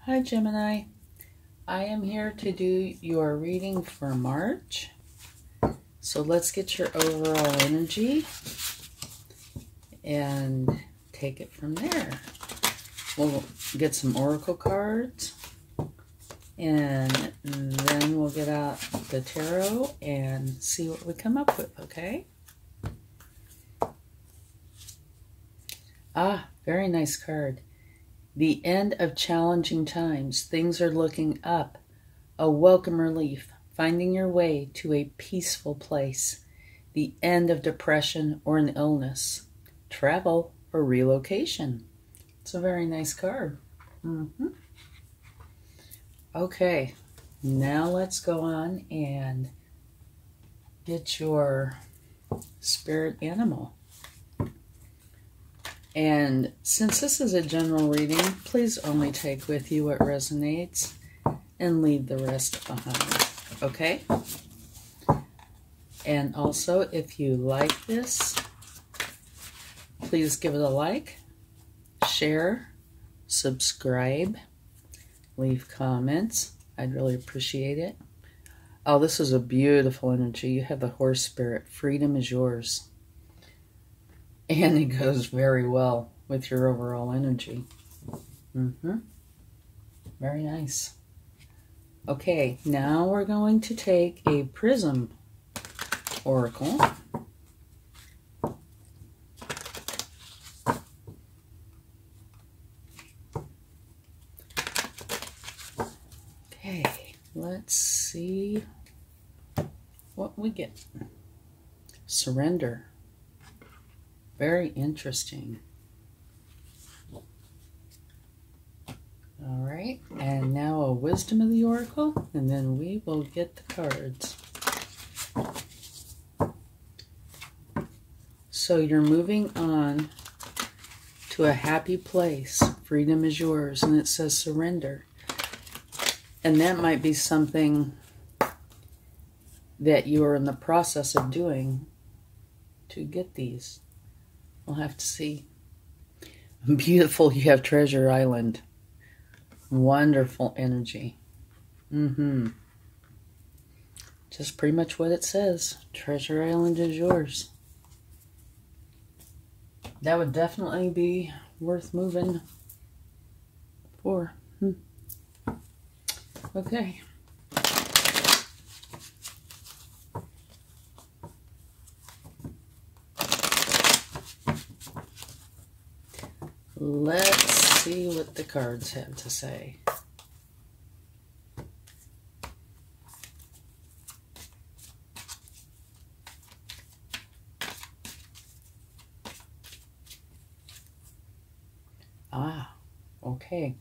Hi Gemini, I am here to do your reading for March. So let's get your overall energy and take it from there. We'll get some oracle cards and then we'll get out the tarot and see what we come up with, okay? Ah, very nice card. The end of challenging times. Things are looking up. A welcome relief. Finding your way to a peaceful place. The end of depression or an illness. Travel or relocation. It's a very nice card. Okay, now let's go on and get your spirit animal. And since this is a general reading, please only take with you what resonates and leave the rest behind, okay? And also, if you like this, please give it a like, share, subscribe, leave comments. I'd really appreciate it. Oh, this is a beautiful energy. You have the horse spirit. Freedom is yours. And it goes very well with your overall energy. Very nice. Okay, now we're going to take a prism oracle. Okay, let's see what we get. Surrender. Very interesting. All right, and now a wisdom of the oracle, and then we will get the cards. So you're moving on to a happy place. Freedom is yours, and it says surrender. And that might be something that you are in the process of doing to get these. We'll have to see. Beautiful, you have Treasure Island. Wonderful energy. Just pretty much what it says. Treasure Island is yours. That would definitely be worth moving for. Okay. Let's see what the cards have to say. Ah, okay.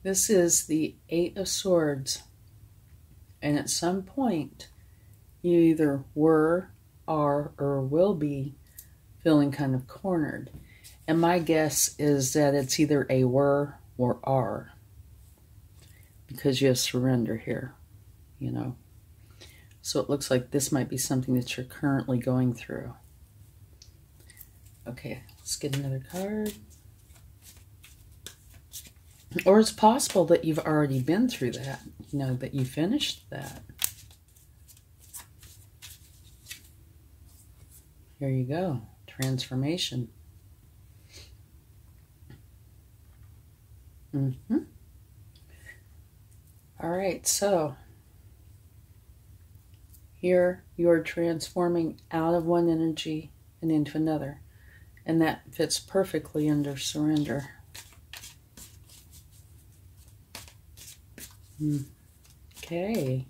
This is the Eight of Swords. And at some point, you either were, are, or will be feeling kind of cornered. And my guess is that it's either a were or are, because you have surrender here, you know. So it looks like this might be something that you're currently going through. Okay, let's get another card. Or it's possible that you've already been through that, you know, that you finished that. Here you go, transformation. All right, so here you are transforming out of one energy and into another, and that fits perfectly under surrender. Okay,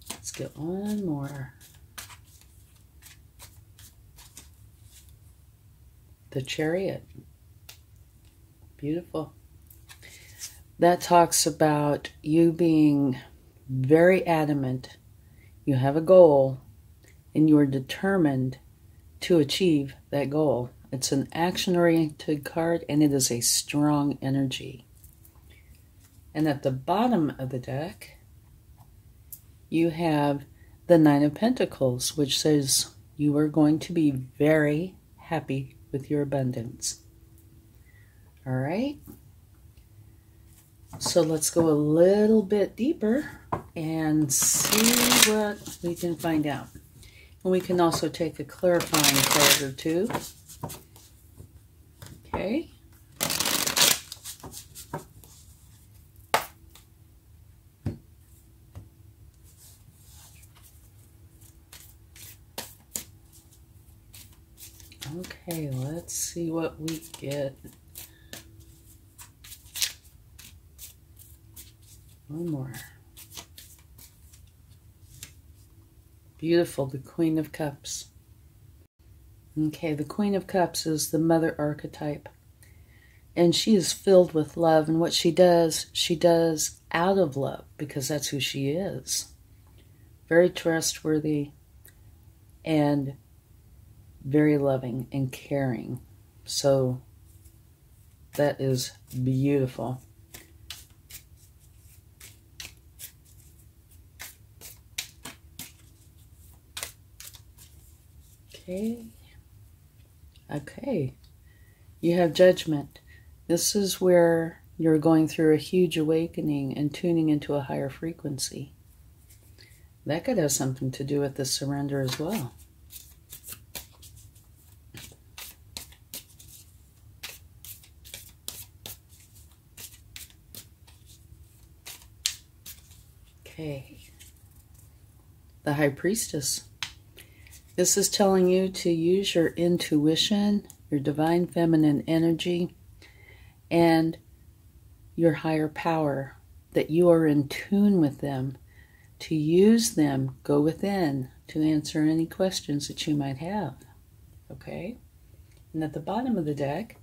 let's get one more. The Chariot. Beautiful. That talks about you being very adamant. You have a goal and you are determined to achieve that goal. It's an action-oriented card and it is a strong energy. And at the bottom of the deck, you have the Nine of Pentacles, which says you are going to be very happy with your abundance. All right. So let's go a little bit deeper and see what we can find out. And we can also take a clarifying card or two. Okay. Okay, let's see what we get. One more. Beautiful, the Queen of Cups. Okay, the Queen of Cups is the mother archetype. And she is filled with love. And what she does out of love, because that's who she is. Very trustworthy and very loving and caring. So that is beautiful. Okay. You have Judgment. This is where you're going through a huge awakening and tuning into a higher frequency. That could have something to do with the surrender as well. Okay. The High Priestess. This is telling you to use your intuition, your divine feminine energy, and your higher power, that you are in tune with them, to use them, go within, to answer any questions that you might have. Okay? And at the bottom of the deck,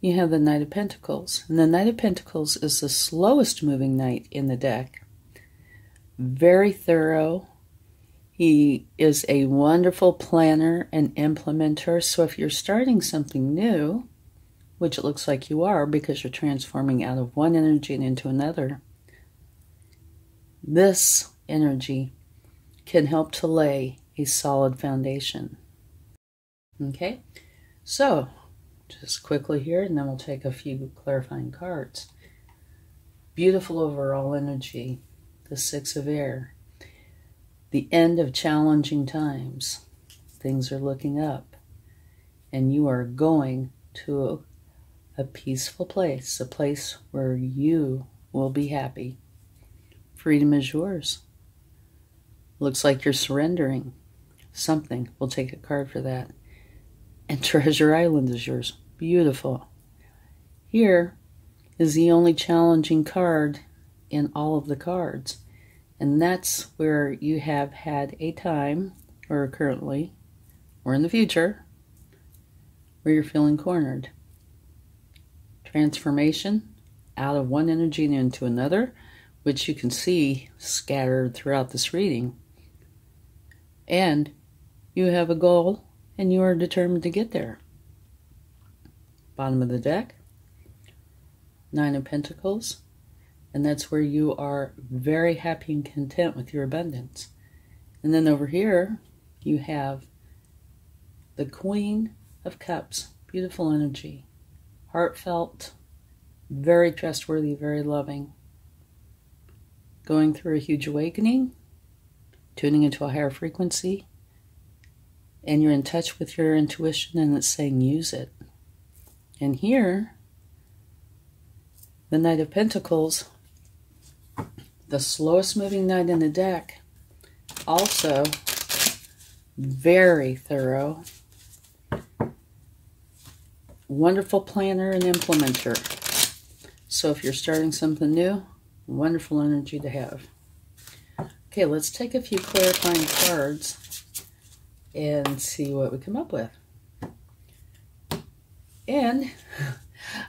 you have the Knight of Pentacles. And the Knight of Pentacles is the slowest moving knight in the deck. Very thorough. He is a wonderful planner and implementer. So if you're starting something new, which it looks like you are because you're transforming out of one energy and into another, this energy can help to lay a solid foundation. Okay, so just quickly here, and then we'll take a few clarifying cards. Beautiful overall energy, the Six of Air. The end of challenging times. Things are looking up. And you are going to a peaceful place. A place where you will be happy. Freedom is yours. Looks like you're surrendering something. We'll take a card for that. And Treasure Island is yours. Beautiful. Here is the only challenging card in all of the cards. And that's where you have had a time, or currently, or in the future, where you're feeling cornered. Transformation out of one energy and into another, which you can see scattered throughout this reading. And you have a goal, and you are determined to get there. Bottom of the deck, Nine of Pentacles. And that's where you are very happy and content with your abundance. And then over here, you have the Queen of Cups. Beautiful energy. Heartfelt. Very trustworthy, very loving. Going through a huge awakening. Tuning into a higher frequency. And you're in touch with your intuition, and it's saying use it. And here, the Knight of Pentacles, the slowest moving knight in the deck, also very thorough, wonderful planner and implementer. So if you're starting something new, wonderful energy to have. Okay, let's take a few clarifying cards and see what we come up with. And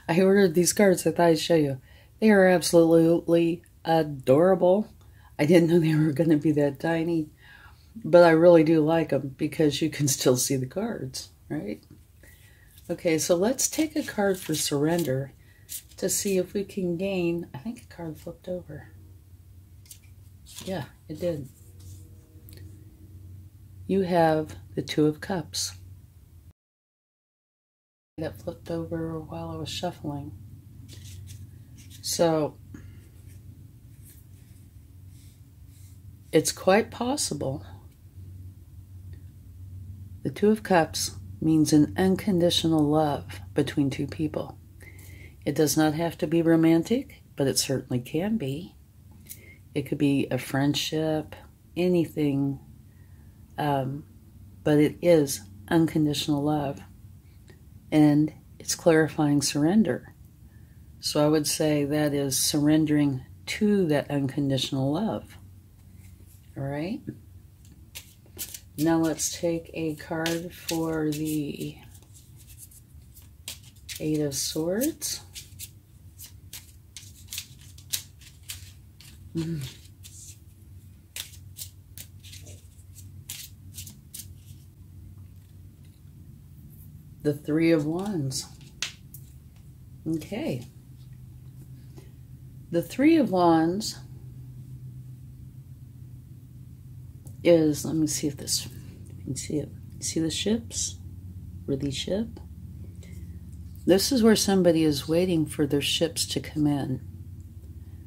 I ordered these cards. I thought I'd show you. They are absolutely adorable. I didn't know they were going to be that tiny, but I really do like them because you can still see the cards, right? Okay, so let's take a card for surrender to see if we can gain. I think a card flipped over. Yeah, it did. You have the Two of Cups. That flipped over while I was shuffling. So it's quite possible. The Two of Cups means an unconditional love between two people. It does not have to be romantic, but it certainly can be. It could be a friendship, anything, but it is unconditional love. And it's clarifying surrender. So I would say that is surrendering to that unconditional love. All right? Now let's take a card for the Eight of Swords. The Three of Wands. Okay. The Three of Wands is, let me see if this, you can see it. See the ships? Or the ship? This is where somebody is waiting for their ships to come in.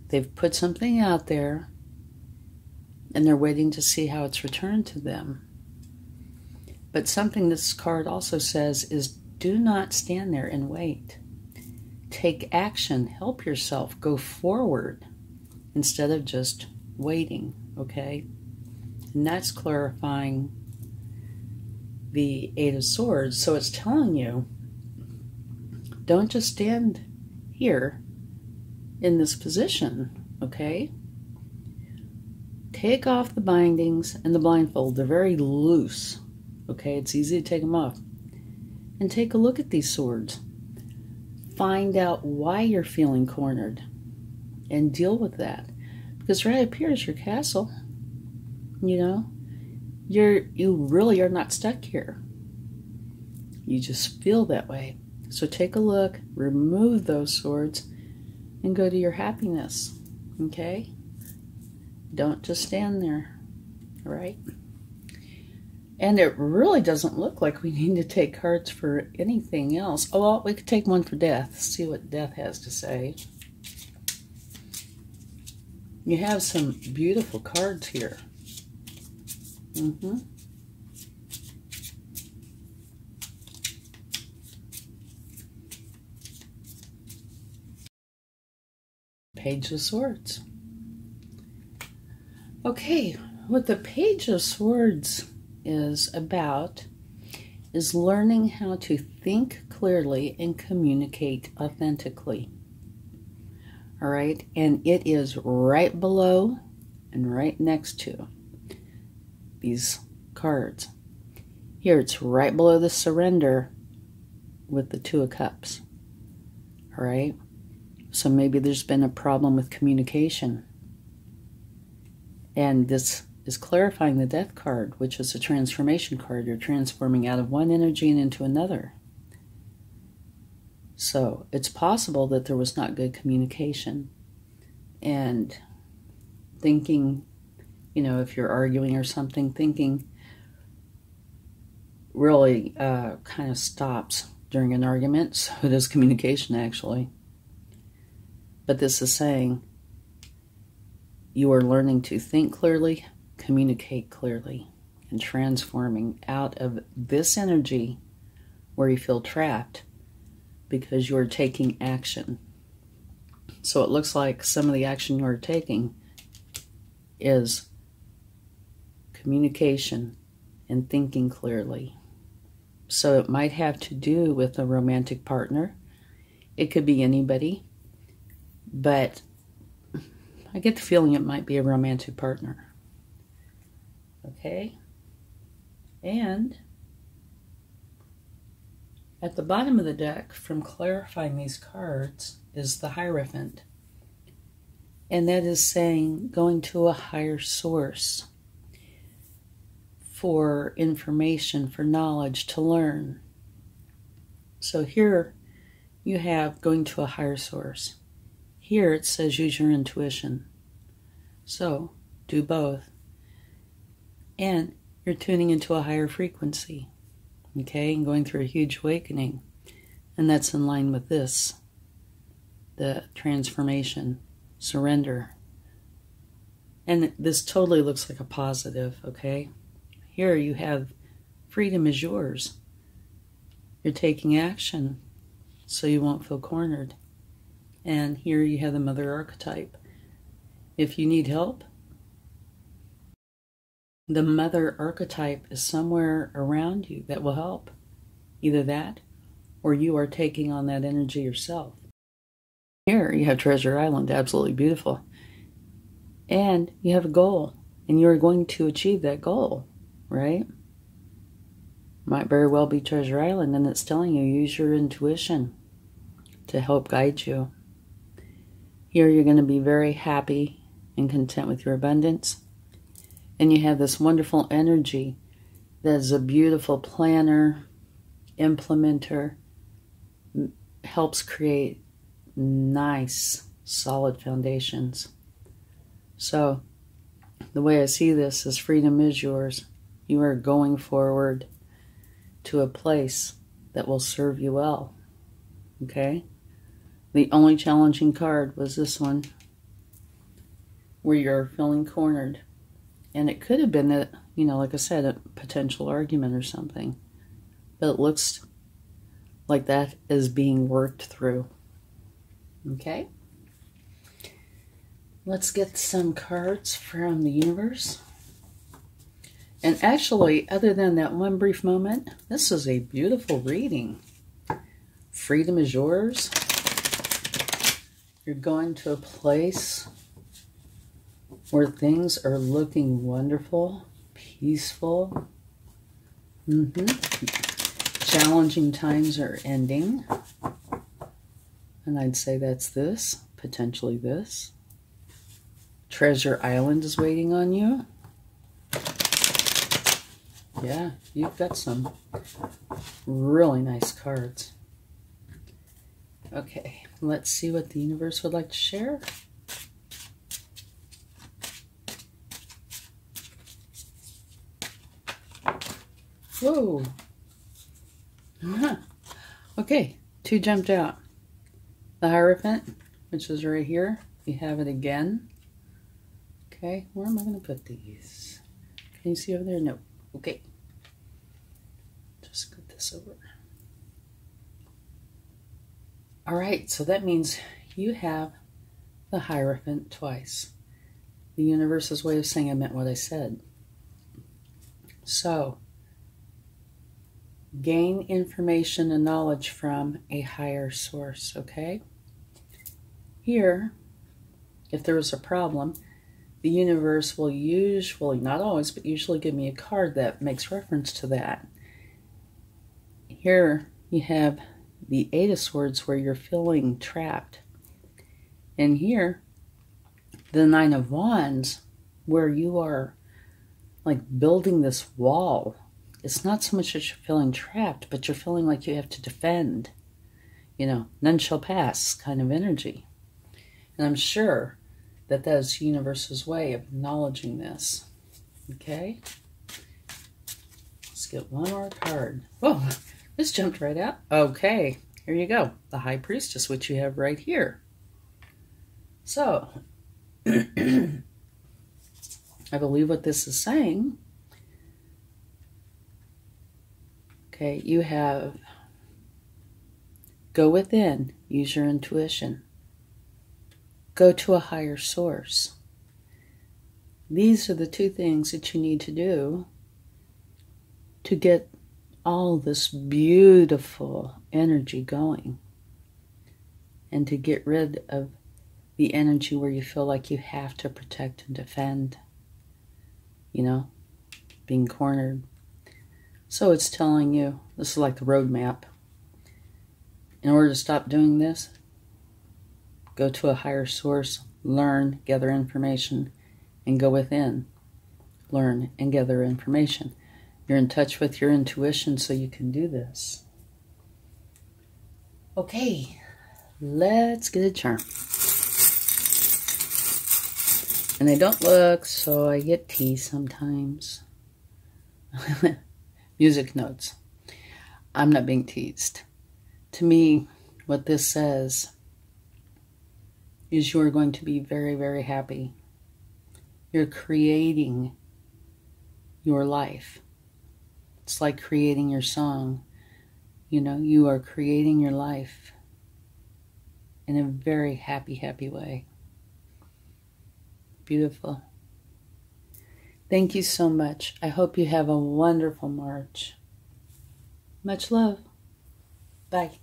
They've put something out there, and they're waiting to see how it's returned to them. But something this card also says is, do not stand there and wait. Take action, help yourself, go forward, instead of just waiting, okay? And that's clarifying the Eight of Swords. So it's telling you, don't just stand here in this position, okay? Take off the bindings and the blindfold. They're very loose, okay? It's easy to take them off. And take a look at these swords. Find out why you're feeling cornered and deal with that. Because right up here is your castle. You know, you really are not stuck here. You just feel that way. So take a look, remove those swords, and go to your happiness, okay? Don't just stand there, all right? And it really doesn't look like we need to take cards for anything else. Oh, well, we could take one for death, see what death has to say. You have some beautiful cards here. Page of Swords. Okay, what the Page of Swords is about is learning how to think clearly and communicate authentically. All right, and it is right below and right next to these cards. Here it's right below the surrender with the Two of Cups. All right, so maybe there's been a problem with communication. And this is clarifying the Death card, which is a transformation card. You're transforming out of one energy and into another. So it's possible that there was not good communication. And thinking, you know, if you're arguing or something, thinking really kind of stops during an argument. So it is communication, actually. But this is saying you are learning to think clearly, communicate clearly, and transforming out of this energy where you feel trapped because you're taking action. So it looks like some of the action you're taking is communication and thinking clearly. So it might have to do with a romantic partner. It could be anybody, but I get the feeling it might be a romantic partner. Okay? And at the bottom of the deck, from clarifying these cards, is the Hierophant. And that is saying going to a higher source for information, for knowledge, to learn. So here you have going to a higher source. Here it says use your intuition. So do both. And you're tuning into a higher frequency. Okay, and going through a huge awakening. And that's in line with this. The transformation, surrender, And this totally looks like a positive, okay? Here you have freedom is yours. You're taking action so you won't feel cornered. And here you have the mother archetype. If you need help, the mother archetype is somewhere around you that will help. Either that, or you are taking on that energy yourself. Here you have Treasure Island, absolutely beautiful. And you have a goal, and you're going to achieve that goal, right? Might very well be Treasure Island, and it's telling you use your intuition to help guide you. Here you're going to be very happy and content with your abundance. And you have this wonderful energy that is a beautiful planner, implementer, helps create nice, solid foundations. So the way I see this is freedom is yours. You are going forward to a place that will serve you well. Okay? The only challenging card was this one, where you're feeling cornered. And it could have been that, you know, like I said, a potential argument or something. But it looks like that is being worked through. Okay? Let's get some cards from the universe. And actually, other than that one brief moment, this is a beautiful reading. Freedom is yours. You're going to a place where things are looking wonderful, peaceful. Challenging times are ending. And I'd say that's this, potentially this. Treasure Island is waiting on you. Yeah, you've got some really nice cards. Okay, let's see what the universe would like to share. Whoa. Okay, two jumped out. The Hierophant, which is right here. You have it again. Okay, where am I going to put these? Can you see over there? No. Okay. Just put this over. All right, so that means you have the Hierophant twice. The universe's way of saying I meant what I said. So, gain information and knowledge from a higher source, okay? Here, if there was a problem, the universe will usually, not always, but usually give me a card that makes reference to that. Here you have the Eight of Swords where you're feeling trapped. And here, the Nine of Wands where you are like building this wall. It's not so much that you're feeling trapped, but you're feeling like you have to defend. You know, none shall pass kind of energy. And I'm sure that that's the universe's way of acknowledging this. Okay? Let's get one more card. Whoa, this jumped right out. Okay, here you go. The High Priestess, which you have right here. So, I believe what this is saying. Okay, you have go within, use your intuition. Go to a higher source. These are the two things that you need to do to get all this beautiful energy going and to get rid of the energy where you feel like you have to protect and defend, you know, being cornered. So it's telling you, this is like the roadmap. In order to stop doing this, go to a higher source, learn, gather information, and go within. Learn and gather information. You're in touch with your intuition so you can do this. Okay, let's get a charm. And they don't look, so I get teased sometimes. Music notes. I'm not being teased. To me, what this says is you're going to be very, very happy. You're creating your life. It's like creating your song. You know, you are creating your life in a very happy, happy way. Beautiful. Thank you so much. I hope you have a wonderful March. Much love. Bye.